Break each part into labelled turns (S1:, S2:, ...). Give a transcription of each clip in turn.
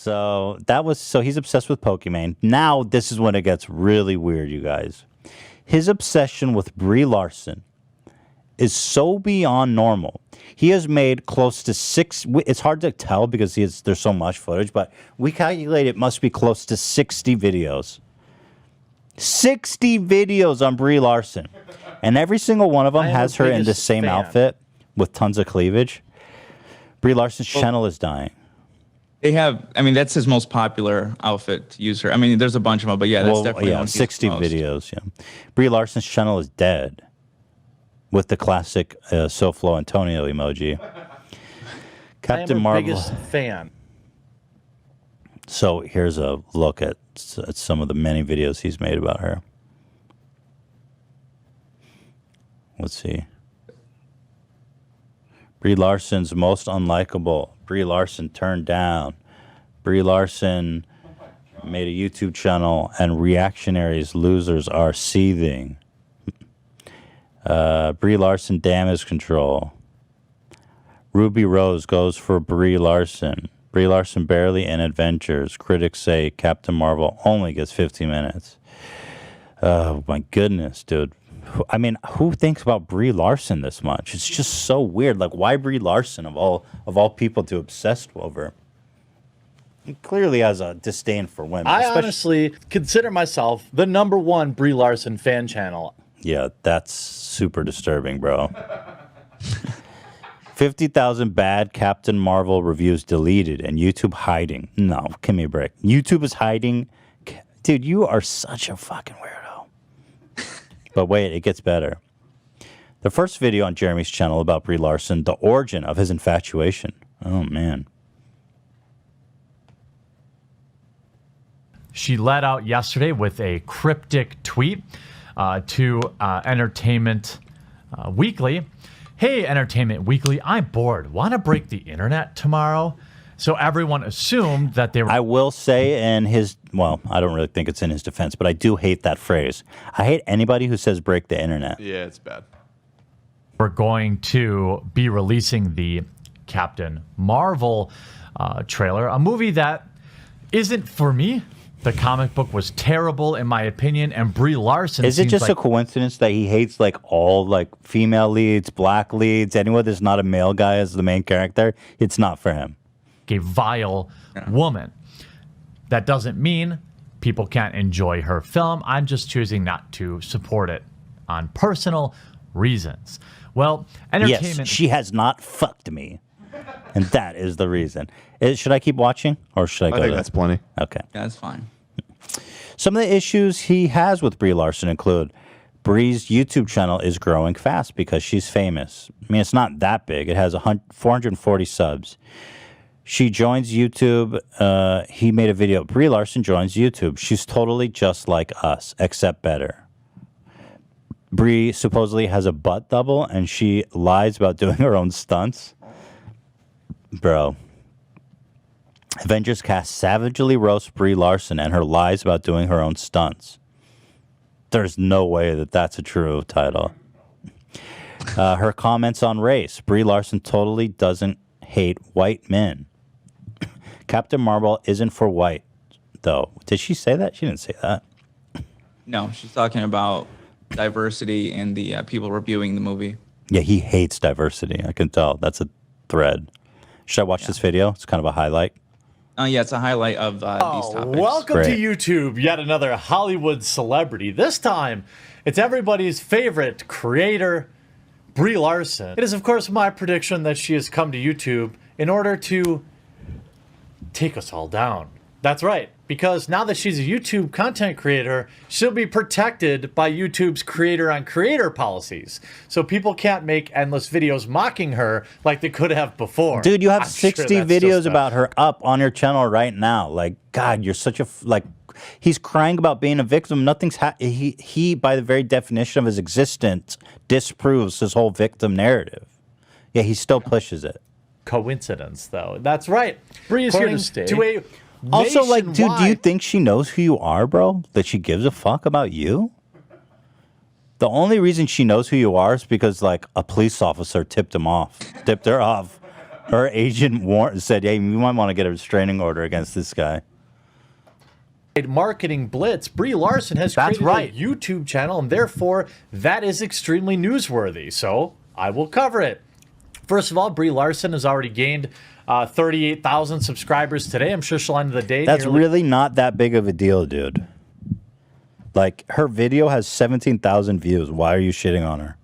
S1: So he's obsessed with Pokemon. Now this is when it gets really weird, you guys. His obsession with Brie Larson is so beyond normal. He has made close to 6. It's hard to tell because there's so much footage, but we calculate it must be close to 60 videos. 60 videos on Brie Larson, and every single one of them has her in the same outfit with tons of cleavage. Brie Larson's channel is dying.
S2: They have, I mean, that's his most popular outfit to use her. I mean, there's a bunch of them, but yeah, that's definitely
S1: 60 videos. Yeah, Brie Larson's channel is dead. With the classic SoFlo Antonio emoji. Captain Marvel.
S3: Biggest fan.
S1: So here's a look at some of the many videos he's made about her. Let's see. Brie Larson's most unlikable. Brie Larson turned down. Brie Larson made a YouTube channel and reactionaries losers are seething. Brie Larson damage control. Ruby Rose goes for Brie Larson. Brie Larson barely in Adventures. Critics say Captain Marvel only gets 50 minutes. Oh my goodness, dude. I mean, who thinks about Brie Larson this much? It's just so weird. Like, why Brie Larson of all people to obsess over? He clearly has a disdain for women.
S3: I honestly consider myself the #1 Brie Larson fan channel.
S1: Yeah, that's super disturbing, bro. 50,000 bad Captain Marvel reviews deleted and YouTube hiding. No, give me a break. YouTube is hiding. Dude, you are such a fucking weirdo. But wait, it gets better. The first video on Jeremy's channel about Brie Larson, the origin of his infatuation. Oh, man.
S4: She let out yesterday with a cryptic tweet to Entertainment Weekly. Hey, Entertainment Weekly, I'm bored. Want to break the internet tomorrow? So everyone assumed that they were...
S1: I will say in his... Well, I don't really think it's in his defense, but I do hate that phrase. I hate anybody who says break the internet.
S5: Yeah, it's bad.
S4: We're going to be releasing the Captain Marvel trailer, a movie that isn't for me. The comic book was terrible, in my opinion, and Brie Larson...
S1: Is it just a coincidence that he hates like all like female leads, black leads, anyone that's not a male guy as the main character? It's not for him.
S4: A vile woman. That doesn't mean people can't enjoy her film. I'm just choosing not to support it on personal reasons. Well, entertainment...
S1: Yes, she has not fucked me. And that is the reason. Should I keep watching? Or should I go?
S5: I think that's plenty.
S1: Okay.
S2: Yeah, that's fine.
S1: Some of the issues he has with Brie Larson include Brie's YouTube channel is growing fast because she's famous. I mean, it's not that big. It has 440 subs. She joins YouTube. He made a video. Brie Larson joins YouTube. She's totally just like us, except better. Brie supposedly has a butt double, and she lies about doing her own stunts. Bro. Avengers cast savagely roasts Brie Larson and her lies about doing her own stunts. There's no way that that's a true title. Her comments on race. Brie Larson totally doesn't hate white men. Captain Marvel isn't for white, though. Did she say that? She didn't say that.
S2: No, she's talking about diversity and the people reviewing the movie.
S1: Yeah, he hates diversity. I can tell. That's a thread. Should I watch this video? It's kind of a highlight.
S2: Yeah, it's a highlight of these topics.
S3: Welcome
S1: Great.
S3: to YouTube, yet another Hollywood celebrity. This time, it's everybody's favorite creator, Brie Larson. It is, of course, my prediction that she has come to YouTube in order to take us all down. That's right, because now that she's a YouTube content creator, she'll be protected by YouTube's creator-on-creator policies. So people can't make endless videos mocking her like they could have before.
S1: Dude, you have
S3: I'm
S1: 60
S3: sure that's
S1: videos
S3: just
S1: about her up on your channel right now. Like, God, you're such a... Like, he's crying about being a victim. Nothing's... He, by the very definition of his existence, disproves his whole victim narrative. Yeah, he still pushes it.
S3: Coincidence, though. That's right. Brie is here to stay. To a
S1: also, like, dude, do you think she knows who you are, bro? That she gives a fuck about you? The only reason she knows who you are is because, like, a police officer tipped her off. Her agent said, hey, you might want to get a restraining order against this guy.
S3: Marketing blitz. Brie Larson has created a YouTube channel, and therefore that is extremely newsworthy. So I will cover it. First of all, Brie Larson has already gained 38,000 subscribers today. I'm sure she'll end the day.
S1: That's really not that big of a deal, dude. Like, her video has 17,000 views. Why are you shitting on her?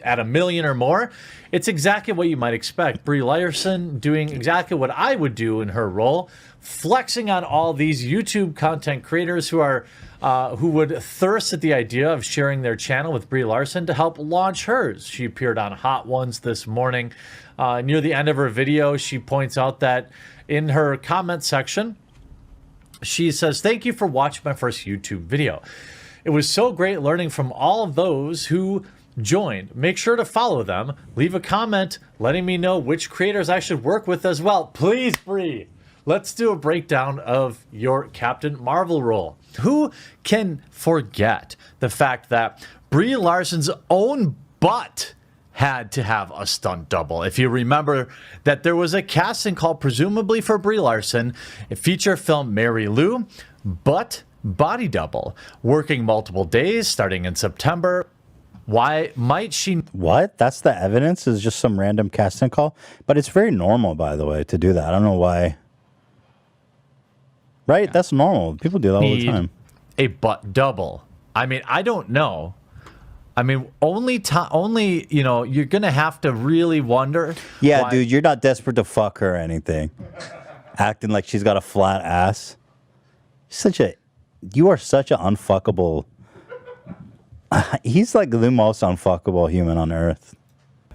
S3: At 1 million or more. It's exactly what you might expect. Brie Larson doing exactly what I would do in her role, flexing on all these YouTube content creators who are who would thirst at the idea of sharing their channel with Brie Larson to help launch hers. She appeared on Hot Ones this morning. Near the end of her video, she points out that in her comment section, she says, "Thank you for watching my first YouTube video. It was so great learning from all of those who joined. Make sure to follow them. Leave a comment letting me know which creators I should work with as well. Please, Brie, let's do a breakdown of your Captain Marvel role." Who can forget the fact that Brie Larson's own butt had to have a stunt double? If you remember that there was a casting call presumably for Brie Larson, a feature film Mary Lou, but body double, working multiple days starting in September. Why might she?
S1: What? That's the evidence? Is just some random casting call? But it's very normal, by the way, to do that. I don't know why. Right? Yeah. That's normal. People do that all the time.
S4: A butt double. I mean, I don't know. I mean, only, you know, you're going to have to really wonder.
S1: Yeah, dude, you're not desperate to fuck her or anything. Acting like she's got a flat ass. You are such an unfuckable. He's like the most unfuckable human on earth.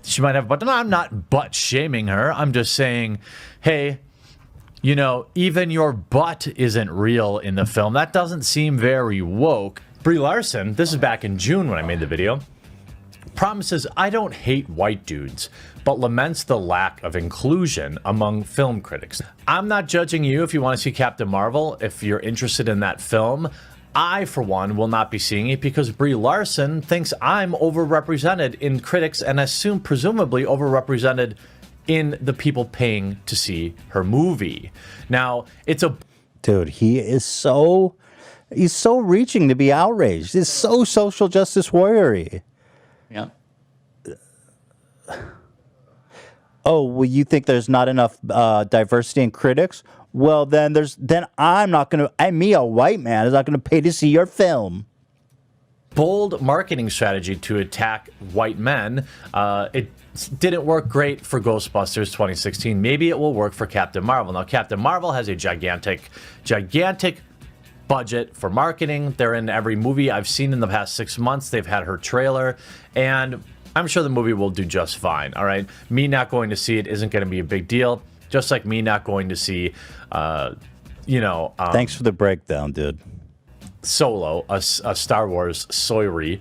S4: She might have, but no, I'm not butt shaming her. I'm just saying, hey, you know, even your butt isn't real in the film. That doesn't seem very woke. Brie Larson, this is back in June when I made the video, promises, "I don't hate white dudes, but laments the lack of inclusion among film critics." I'm not judging you if you want to see Captain Marvel. If you're interested in that film, I, for one, will not be seeing it because Brie Larson thinks I'm overrepresented in critics and assume presumably overrepresented in the people paying to see her movie. Now, it's a...
S1: Dude, he's so reaching to be outraged. He's so social justice warrior-y.
S2: Yeah.
S1: Oh, well, you think there's not enough diversity in critics? Well, then I'm not going to, me, a white man, is not going to pay to see your film.
S4: Bold marketing strategy to attack white men. It didn't work great for Ghostbusters 2016. Maybe it will work for Captain Marvel. Now, Captain Marvel has a gigantic budget for marketing. They're in every movie I've seen in the past 6 months. They've had her trailer, and I'm sure the movie will do just fine, all right? Me not going to see it isn't going to be a big deal, just like me not going to see,
S1: Thanks for the breakdown, dude.
S4: Solo, a Star Wars soiree,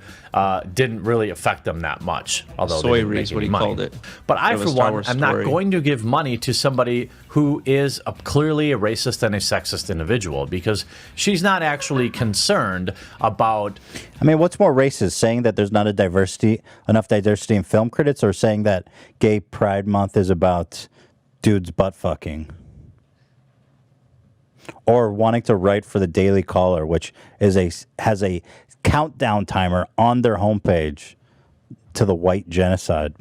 S4: didn't really affect them that much. Although
S2: soiree is what he called it.
S4: But I, for one, am not going to give money to somebody who is clearly a racist and a sexist individual because she's not actually concerned about.
S1: I mean, what's more racist, saying that there's not enough diversity in film critics, or saying that Gay Pride Month is about dudes butt fucking? Or wanting to write for the Daily Caller, which has a countdown timer on their homepage to the white genocide.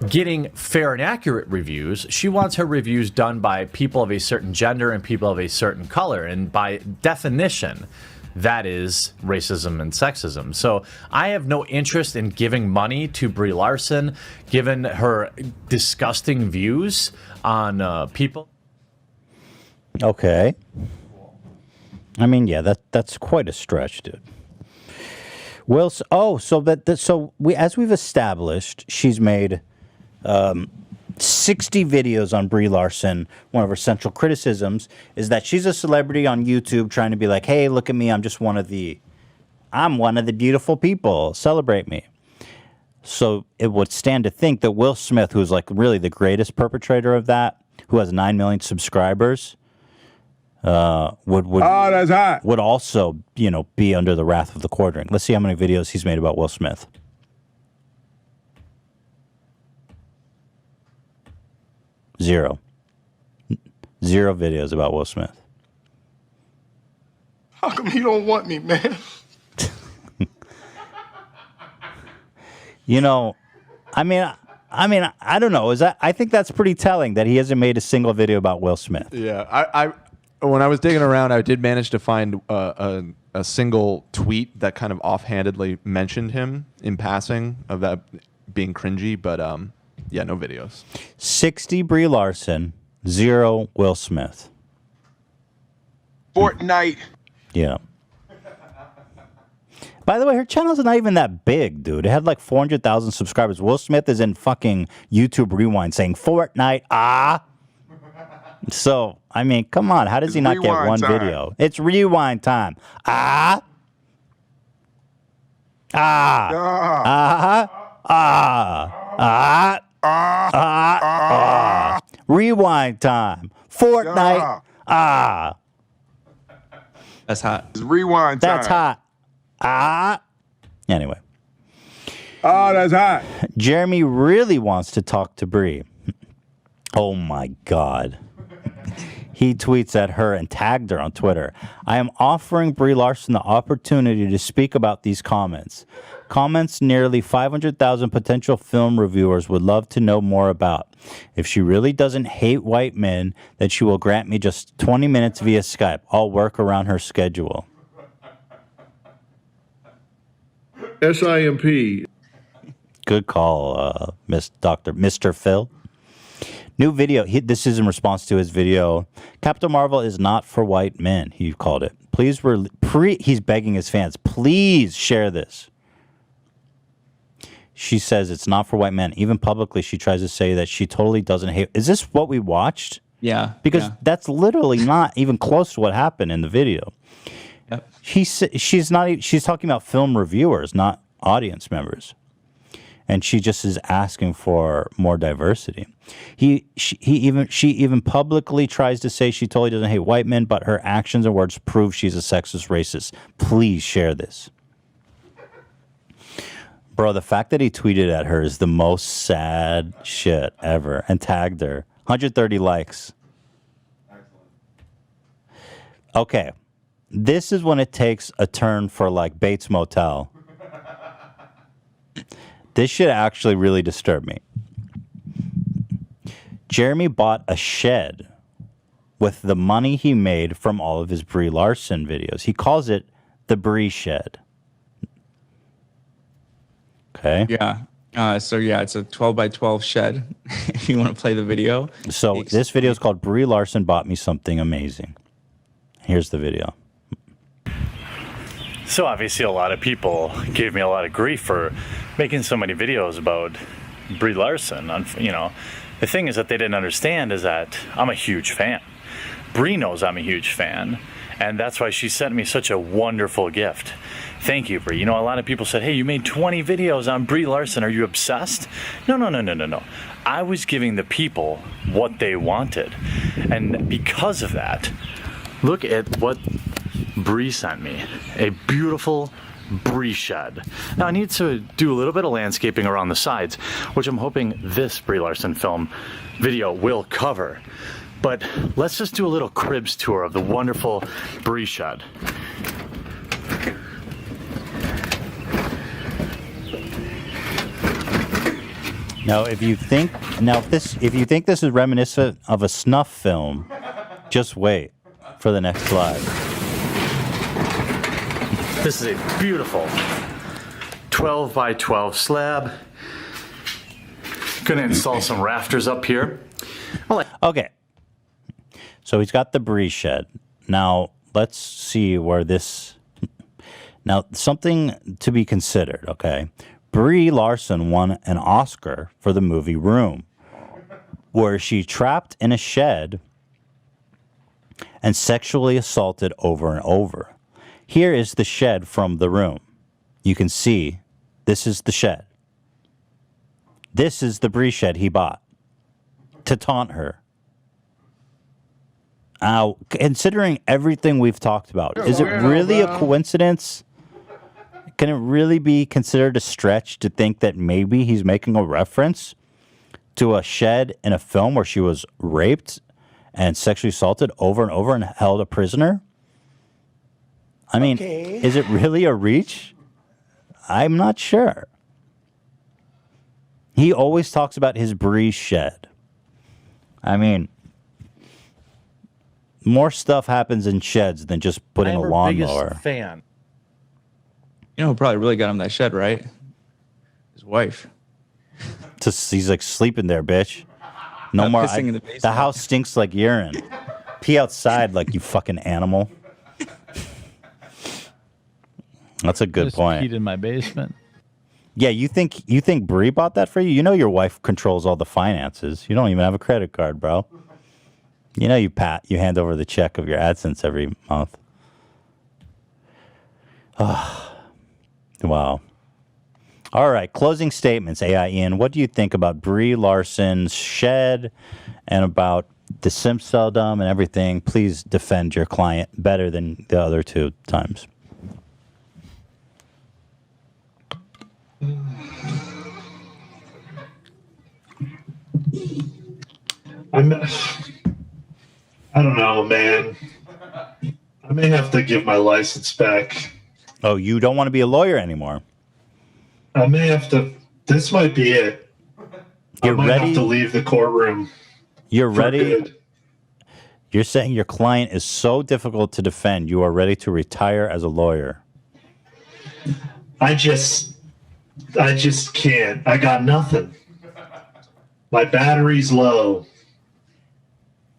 S4: Getting fair and accurate reviews. She wants her reviews done by people of a certain gender and people of a certain color. And by definition, that is racism and sexism. So I have no interest in giving money to Brie Larson, given her disgusting views on people.
S1: Okay. I mean, yeah, that's quite a stretch, dude. Well, as we've established, she's made 60 videos on Brie Larson. One of her central criticisms is that she's a celebrity on YouTube trying to be like, hey, look at me, I'm one of the beautiful people. Celebrate me. So it would stand to think that Will Smith, who's like really the greatest perpetrator of that, who has 9 million subscribers, would also, be under the wrath of the quartering. Let's see how many videos he's made about Will Smith. Zero. Zero videos about Will Smith.
S5: How come he don't want me, man?
S1: You know, I mean, I don't know. I think that's pretty telling that he hasn't made a single video about Will Smith.
S6: Yeah, I when I was digging around, I did manage to find a single tweet that kind of offhandedly mentioned him in passing of that being cringy, but yeah, no videos.
S1: 60 Brie Larson, 0 Will Smith.
S5: Fortnite.
S1: Yeah. By the way, her channel's not even that big, dude. It had like 400,000 subscribers. Will Smith is in fucking YouTube Rewind saying Fortnite, So, I mean, come on. How does he not get one video? It's rewind time. Rewind time. Fortnite.
S2: That's hot.
S5: It's rewind time.
S1: That's hot. Anyway.
S5: Oh, that's hot.
S1: Jeremy really wants to talk to Brie. Oh my God. He tweets at her and tagged her on Twitter. I am offering Brie Larson the opportunity to speak about these comments. Comments nearly 500,000 potential film reviewers would love to know more about. If she really doesn't hate white men, then she will grant me just 20 minutes via Skype. I'll work around her schedule.
S5: SIMP.
S1: Good call, Mr. Phil. New video. This is in response to his video. Captain Marvel is not for white men, he called it. Please, he's begging his fans, please share this. She says it's not for white men. Even publicly, she tries to say that she totally doesn't hate. Is this what we watched?
S2: Yeah.
S1: Because that's literally not even close to what happened in the video.
S2: Yep.
S1: She's talking about film reviewers, not audience members. And she just is asking for more diversity. She even publicly tries to say she totally doesn't hate white men, but her actions and words prove she's a sexist racist. Please share this. Bro, the fact that he tweeted at her is the most sad shit ever and tagged her. 130 likes. Excellent. Okay. This is when it takes a turn for like Bates Motel. This shit actually really disturbed me. Jeremy bought a shed with the money he made from all of his Brie Larson videos. He calls it the Brie Shed. Okay.
S2: Yeah. So yeah, it's a 12 by 12 shed. If you want to play the video.
S1: So this video is called Brie Larson Bought Me Something Amazing. Here's the video.
S7: So obviously a lot of people gave me a lot of grief for making so many videos about Brie Larson. You know, the thing is that they didn't understand is that I'm a huge fan. Brie knows I'm a huge fan, and that's why she sent me such a wonderful gift. Thank you, Brie. You know, a lot of people said, hey, you made 20 videos on Brie Larson. Are you obsessed? No. I was giving the people what they wanted. And because of that, look at what Brie sent me. A beautiful Brie shed. Now I need to do a little bit of landscaping around the sides, which I'm hoping this Brie Larson film video will cover. But let's just do a little cribs tour of the wonderful Brie shed.
S1: Now, if you think this is reminiscent of a snuff film, just wait for the next slide.
S7: This is a beautiful 12 by 12 slab. Gonna install some rafters up here.
S1: Okay. So he's got the Brie shed. Now, let's see where this... Now, something to be considered, okay? Brie Larson won an Oscar for the movie Room, where she trapped in a shed and sexually assaulted over and over. Here is the shed from The Room. You can see this is the shed. This is the Brie shed he bought to taunt her. Now, considering everything we've talked about, is it really a coincidence? Can it really be considered a stretch to think that maybe he's making a reference to a shed in a film where she was raped and sexually assaulted over and over and held a prisoner? I mean, is it really a reach? I'm not sure. He always talks about his brie shed. I mean, more stuff happens in sheds than just putting a
S3: I'm her
S1: lawnmower.
S3: biggest fan.
S2: You know who probably really got him that shed, right? His wife.
S1: Just, he's like sleeping there, bitch. No
S2: Not
S1: more.
S2: pissing in the basement.
S1: The house stinks like urine. Pee outside like you fucking animal. That's a good
S8: Just
S1: point.
S8: peed in my basement.
S1: Yeah, you think Bree bought that for you? You know your wife controls all the finances. You don't even have a credit card, bro. You know you hand over the check of your AdSense every month. Wow. All right, closing statements, AI Ian. What do you think about Brie Larson's shed and about the Simseldom and everything? Please defend your client better than the other two times.
S9: I don't know, man. I may have to give my license back.
S1: Oh, you don't want to be a lawyer anymore?
S9: I may have to. This might be it.
S1: You're
S9: I might
S1: ready?
S9: have to leave the courtroom.
S1: You're
S9: for
S1: ready?
S9: good.
S1: You're saying your client is so difficult to defend, you are ready to retire as a lawyer.
S9: I just can't. I got nothing. My battery's low.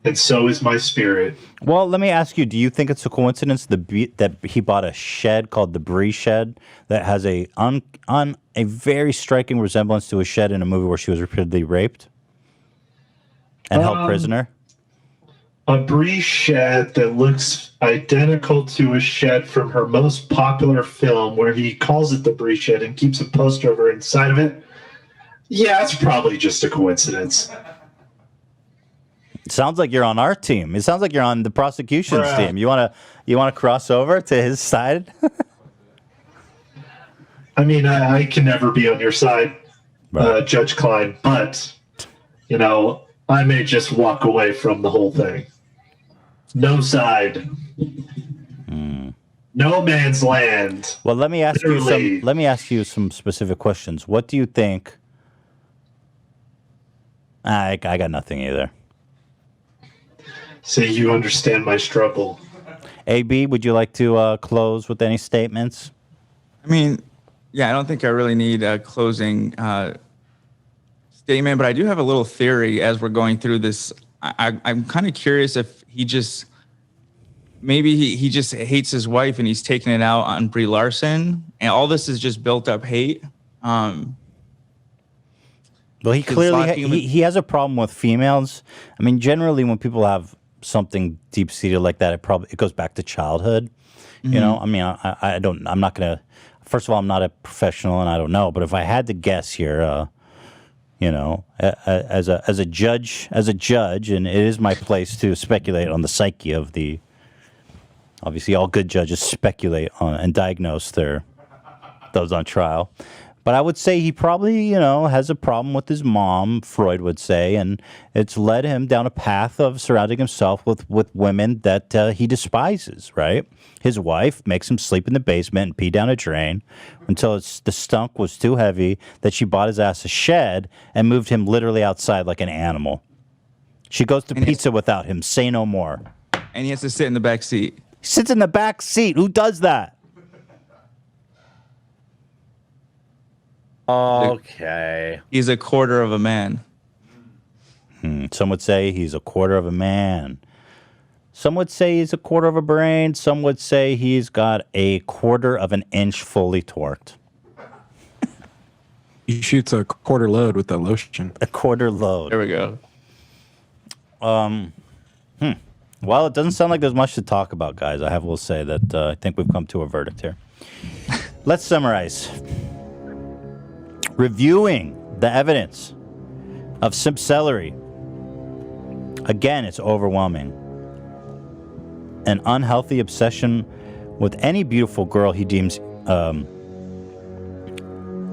S9: And so is my spirit.
S1: Well, let me ask you, do you think it's a coincidence that he bought a shed called the Brie Shed that has a very striking resemblance to a shed in a movie where she was repeatedly raped and held prisoner?
S9: A brie shed that looks identical to a shed from her most popular film where he calls it the brie shed and keeps a poster of her inside of it. Yeah, it's probably just a coincidence.
S1: It sounds like you're on our team. It sounds like you're on the prosecution's
S9: Bruh.
S1: team. You wanna cross over to his side?
S9: I mean, I can never be on your side,
S1: Right.
S9: Judge Klein, but, you know, I may just walk away from the whole thing. No side. No man's land.
S1: Well, let me ask you some specific questions. What do you think? I got nothing either.
S9: See, you understand my struggle.
S1: AB, would you like to close with any statements?
S2: I mean, yeah, I don't think I really need a closing statement, but I do have a little theory as we're going through this. I'm kind of curious if he just, maybe he just hates his wife and he's taking it out on Brie Larson, and all this is just built up hate.
S1: Well, he clearly he has a problem with females. I mean, generally, when people have something deep seated like that, it goes back to childhood. You know, I mean, I'm not gonna. First of all, I'm not a professional and I don't know. But if I had to guess here, you know, as a judge, and it is my place to speculate on the psyche of the. Obviously, all good judges speculate on and diagnose those on trial. But I would say he probably, you know, has a problem with his mom, Freud would say, and it's led him down a path of surrounding himself with women that he despises, right? His wife makes him sleep in the basement and pee down a drain until the stunk was too heavy that she bought his ass a shed and moved him literally outside like an animal. She goes to pizza without him. Say no more.
S2: And he has to sit in the back seat.
S1: He sits in the back seat. Who does that?
S3: Okay.
S2: He's a quarter of a man.
S1: Some would say he's a quarter of a man. Some would say he's a quarter of a brain. Some would say he's got a quarter of an inch fully torqued.
S10: He shoots a quarter load with that lotion.
S1: A quarter load.
S2: There we go.
S1: Well, it doesn't sound like there's much to talk about, guys. I will say that I think we've come to a verdict here. Let's summarize. Reviewing the evidence of simp celery. Again, it's overwhelming. An unhealthy obsession with any beautiful girl he deems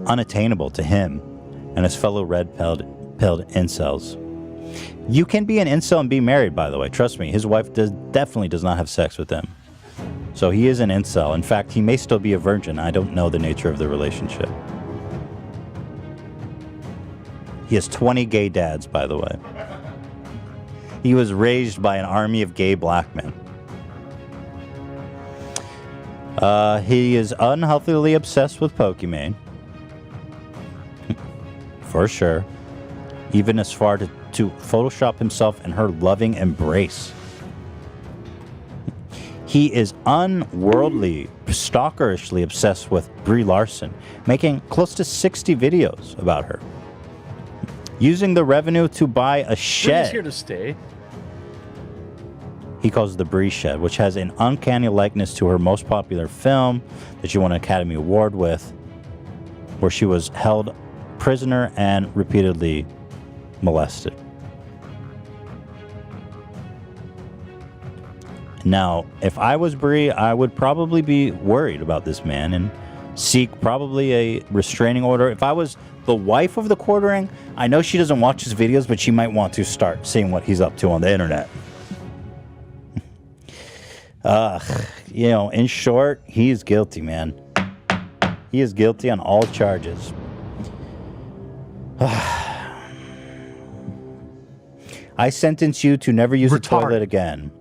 S1: unattainable to him and his fellow red-pilled Pilled incels. You can be an incel and be married, by the way. Trust me, his wife definitely does not have sex with him. So he is an incel. In fact, he may still be a virgin. I don't know the nature of the relationship. He has 20 gay dads, by the way. He was raised by an army of gay black men. He is unhealthily obsessed with Pokimane. For sure. Even as far to Photoshop himself in her loving embrace. He is unworldly, stalkerishly obsessed with Brie Larson, making close to 60 videos about her. Using the revenue to buy a shed.
S3: Brie's here to stay.
S1: He calls it the Brie Shed, which has an uncanny likeness to her most popular film that she won an Academy Award with, where she was held prisoner and repeatedly molested. Now, if I was Brie, I would probably be worried about this man and seek probably a restraining order. If I was the wife of the quartering, I know she doesn't watch his videos, but she might want to start seeing what he's up to on the internet. You know, in short, he is guilty, man. He is guilty on all charges. I sentence you to never use a toilet again.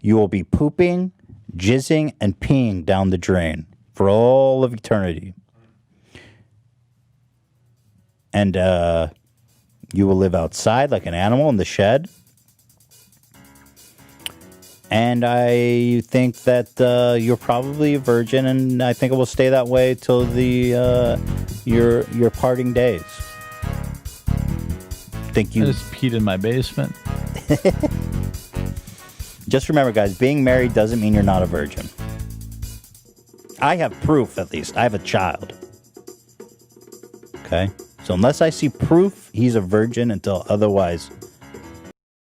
S1: You will be pooping, jizzing, and peeing down the drain for all of eternity. And you will live outside like an animal in the shed. And I think that you're probably a virgin, and I think it will stay that way till the your parting days. Think you
S8: I just peed in my basement.
S1: Just remember, guys, being married doesn't mean you're not a virgin. I have proof, at least. I have a child. Okay? So unless I see proof, he's a virgin until otherwise